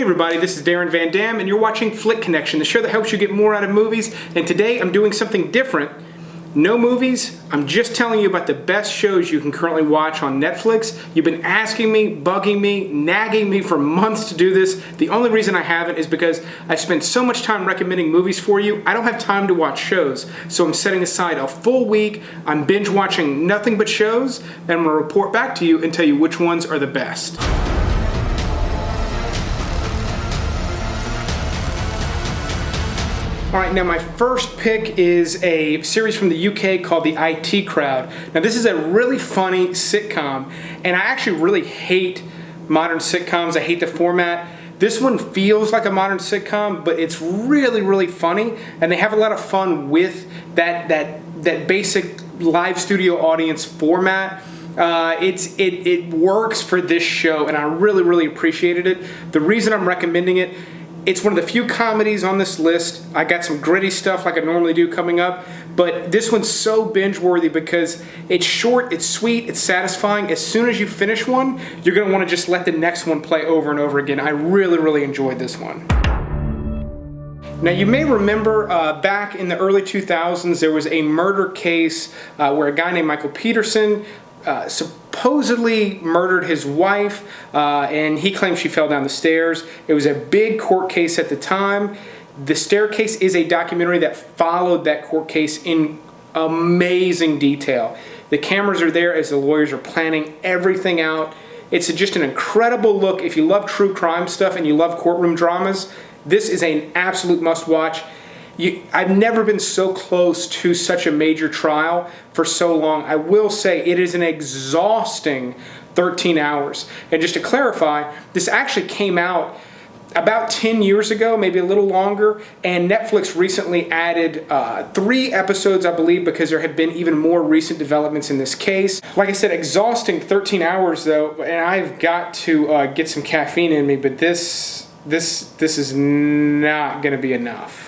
Hey everybody, this is Darren Van Dam and you're watching Flick Connection, the show that helps you get more out of movies. And today I'm doing something different. No movies, I'm just telling you about the best shows you can currently watch on Netflix. You've been asking me, bugging me, nagging me for months to do this. The only reason I haven't is because I spent so much time recommending movies for you, I don't have time to watch shows. So I'm setting aside a full week, I'm binge watching nothing but shows, and I'm going to report back to you and tell you which ones are the best. Alright, now my first pick is a series from the UK called The IT Crowd. Now this is a really funny sitcom, and I actually really hate modern sitcoms. I hate the format. This one feels like a modern sitcom, but it's really, really funny, and they have a lot of fun with that basic live studio audience format. It works for this show, and I really, really appreciated it. The reason I'm recommending it, it's one of the few comedies on this list. I got some gritty stuff like I normally do coming up, but this one's so binge-worthy because it's short, it's sweet, it's satisfying. As soon as you finish one, you're going to want to just let the next one play over and over again. I really, really enjoyed this one. Now you may remember back in the early 2000s there was a murder case where a guy named Michael Peterson supposedly murdered his wife, and he claims she fell down the stairs. It was a big court case at the time. The Staircase is a documentary that followed that court case in amazing detail. The cameras are there as the lawyers are planning everything out. It's just an incredible look. If you love true crime stuff and you love courtroom dramas, this is an absolute must-watch. I've never been so close to such a major trial for so long. I will say it is an exhausting 13 hours. And just to clarify, this actually came out about 10 years ago, maybe a little longer, and Netflix recently added 3 episodes, I believe, because there have been even more recent developments in this case. Like I said, exhausting 13 hours though, and I've got to get some caffeine in me, but this is not going to be enough.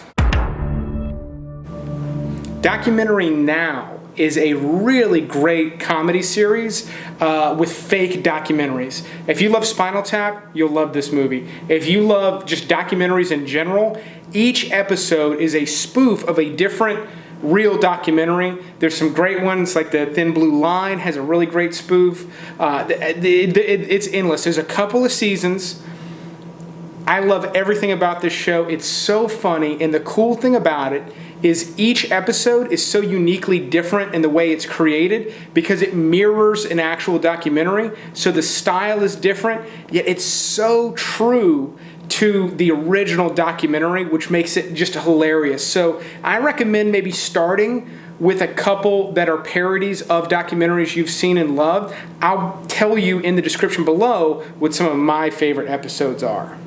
Documentary Now is a really great comedy series with fake documentaries. If you love Spinal Tap, you'll love this movie. If you love just documentaries in general, each episode is a spoof of a different real documentary. There's some great ones, like The Thin Blue Line has a really great spoof. It's endless. There's a couple of seasons. I love everything about this show. It's so funny, and the cool thing about it is each episode is so uniquely different in the way it's created because it mirrors an actual documentary. So the style is different, yet it's so true to the original documentary, which makes it just hilarious. So I recommend maybe starting with a couple that are parodies of documentaries you've seen and loved. I'll tell you in the description below what some of my favorite episodes are.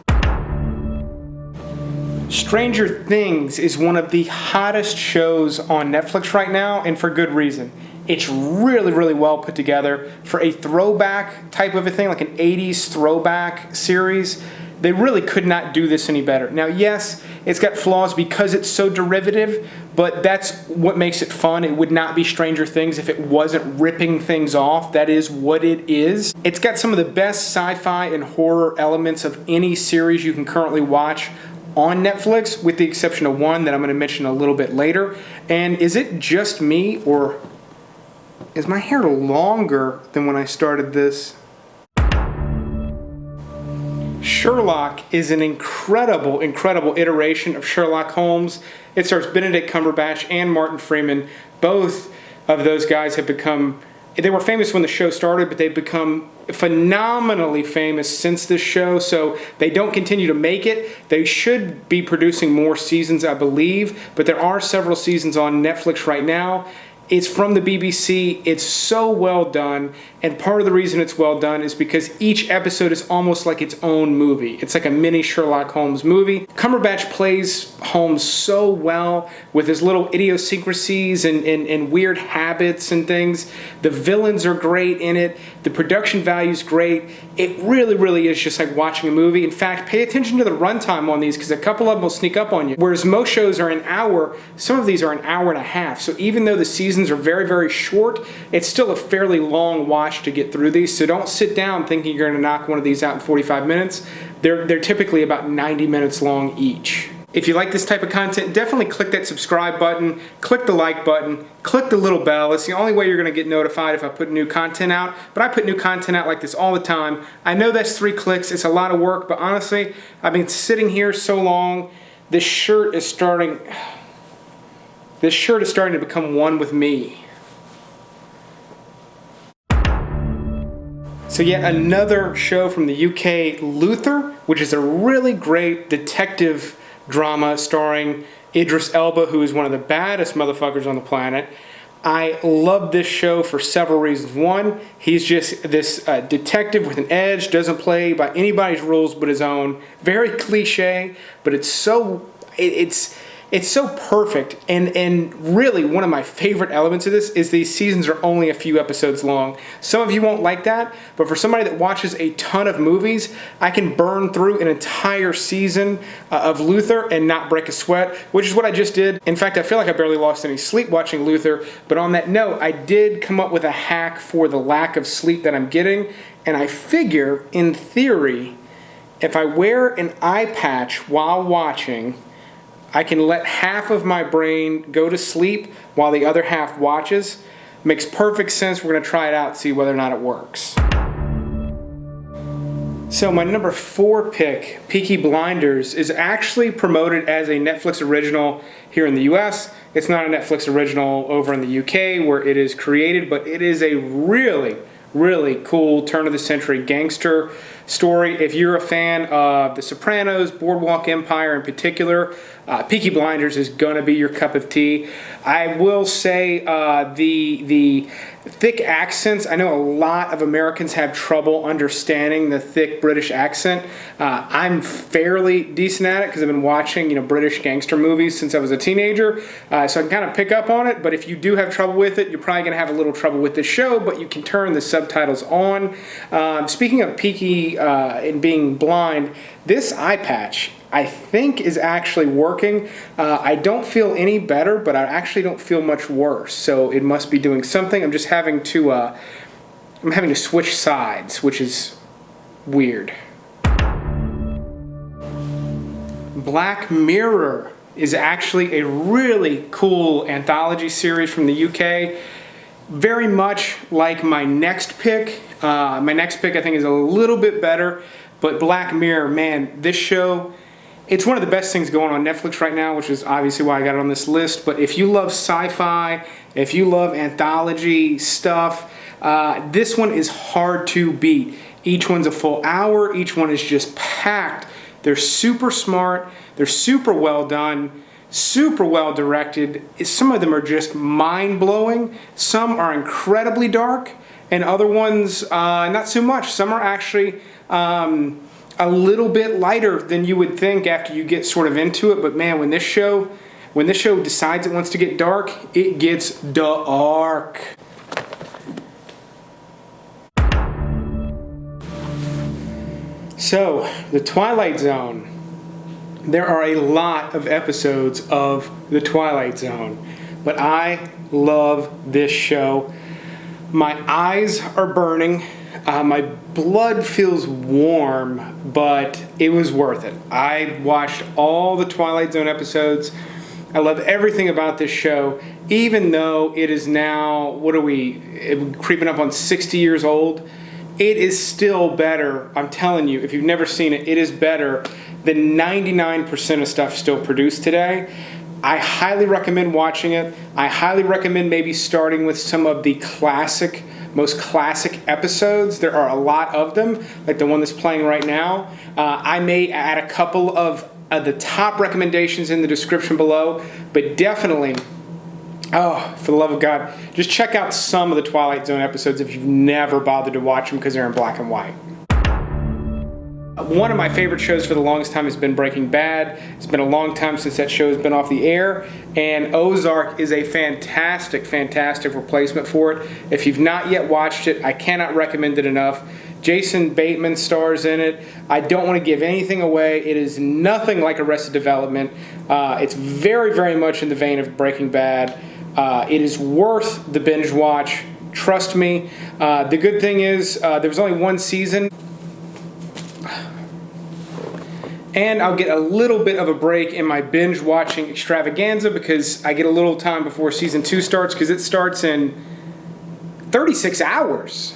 Stranger Things is one of the hottest shows on Netflix right now, and for good reason. It's really, really well put together for a throwback type of a thing, like an 80s throwback series. They really could not do this any better. Now, yes, it's got flaws because it's so derivative, but that's what makes it fun. It would not be Stranger Things if it wasn't ripping things off. That is what it is. It's got some of the best sci-fi and horror elements of any series you can currently watch on Netflix, with the exception of one that I'm going to mention a little bit later. And is it just me, or is my hair longer than when I started this? Sherlock is an incredible, incredible iteration of Sherlock Holmes. It stars Benedict Cumberbatch and Martin Freeman. Both of those guys have become, they were famous when the show started, but they've become phenomenally famous since this show, so they don't continue to make it. They should be producing more seasons, I believe, but there are several seasons on Netflix right now. It's from the BBC. It's so well done, and part of the reason it's well done is because each episode is almost like its own movie. It's like a mini Sherlock Holmes movie. Cumberbatch plays home so well with his little idiosyncrasies and weird habits and things. The villains are great in it. The production value is great. It really, really is just like watching a movie. In fact, pay attention to the runtime on these because a couple of them will sneak up on you. Whereas most shows are an hour, some of these are an hour and a half. So even though the seasons are very, very short, it's still a fairly long watch to get through these. So don't sit down thinking you're going to knock one of these out in 45 minutes. They're typically about 90 minutes long each. If you like this type of content, definitely click that subscribe button, click the like button, click the little bell. It's the only way you're going to get notified if I put new content out. But I put new content out like this all the time. I know that's 3 clicks. It's a lot of work, but honestly, I've been sitting here so long. This shirt is starting to become one with me. So yet another show from the UK, Luther, which is a really great detective drama starring Idris Elba, who is one of the baddest motherfuckers on the planet. I love this show for several reasons. One, he's just this detective with an edge, doesn't play by anybody's rules but his own. Very cliche, but it's so perfect. And really, one of my favorite elements of this is these seasons are only a few episodes long. Some of you won't like that, but for somebody that watches a ton of movies, I can burn through an entire season of Luther and not break a sweat, which is what I just did. In fact, I feel like I barely lost any sleep watching Luther. But on that note, I did come up with a hack for the lack of sleep that I'm getting. And I figure, in theory, if I wear an eye patch while watching, I can let half of my brain go to sleep while the other half watches. Makes perfect sense. We're going to try it out, see whether or not it works. So my number 4 pick, Peaky Blinders, is actually promoted as a Netflix original here in the US. It's not a Netflix original over in the UK where it is created, but it is a really, really cool turn-of-the-century gangster story. If you're a fan of The Sopranos, Boardwalk Empire in particular, Peaky Blinders is going to be your cup of tea. I will say the thick accents, I know a lot of Americans have trouble understanding the thick British accent. I'm fairly decent at it because I've been watching British gangster movies since I was a teenager, so I can kind of pick up on it. But if you do have trouble with it, you're probably going to have a little trouble with this show, but you can turn the subtitles on. Speaking of Peaky and being blind, this eye patch I think is actually working. I don't feel any better, but I actually don't feel much worse. So it must be doing something. I'm just having to switch sides, which is weird. Black Mirror is actually a really cool anthology series from the UK. Very much like my next pick. My next pick I think is a little bit better, but Black Mirror, man, this show, it's one of the best things going on Netflix right now, which is obviously why I got it on this list. But if you love sci-fi, if you love anthology stuff, this one is hard to beat. Each one's a full hour. Each one is just packed. They're super smart. They're super well done, super well directed. Some of them are just mind-blowing. Some are incredibly dark, and other ones not so much. Some are actually a little bit lighter than you would think after you get sort of into it. But man, when this show decides it wants to get dark, it gets dark. So, the Twilight Zone. There are a lot of episodes of the Twilight Zone, but I love this show. My eyes are burning. My blood feels warm, but it was worth it. I watched all the Twilight Zone episodes. I love everything about this show, even though it is now, creeping up on 60 years old. It is still better. I'm telling you, if you've never seen it, it is better than 99% of stuff still produced today. I highly recommend watching it. I highly recommend maybe starting with some of the most classic episodes. There are a lot of them, like the one that's playing right now. I may add a couple of the top recommendations in the description below, but definitely, for the love of God, just check out some of the Twilight Zone episodes if you've never bothered to watch them because they're in black and white. One of my favorite shows for the longest time has been Breaking Bad. It's been a long time since that show has been off the air, and Ozark is a fantastic, fantastic replacement for it. If you've not yet watched it, I cannot recommend it enough. Jason Bateman stars in it. I don't want to give anything away. It is nothing like Arrested Development. It's very, very much in the vein of Breaking Bad. It is worth the binge watch. Trust me. The good thing is there was only one season. And I'll get a little bit of a break in my binge watching extravaganza because I get a little time before season 2 starts, because it starts in 36 hours.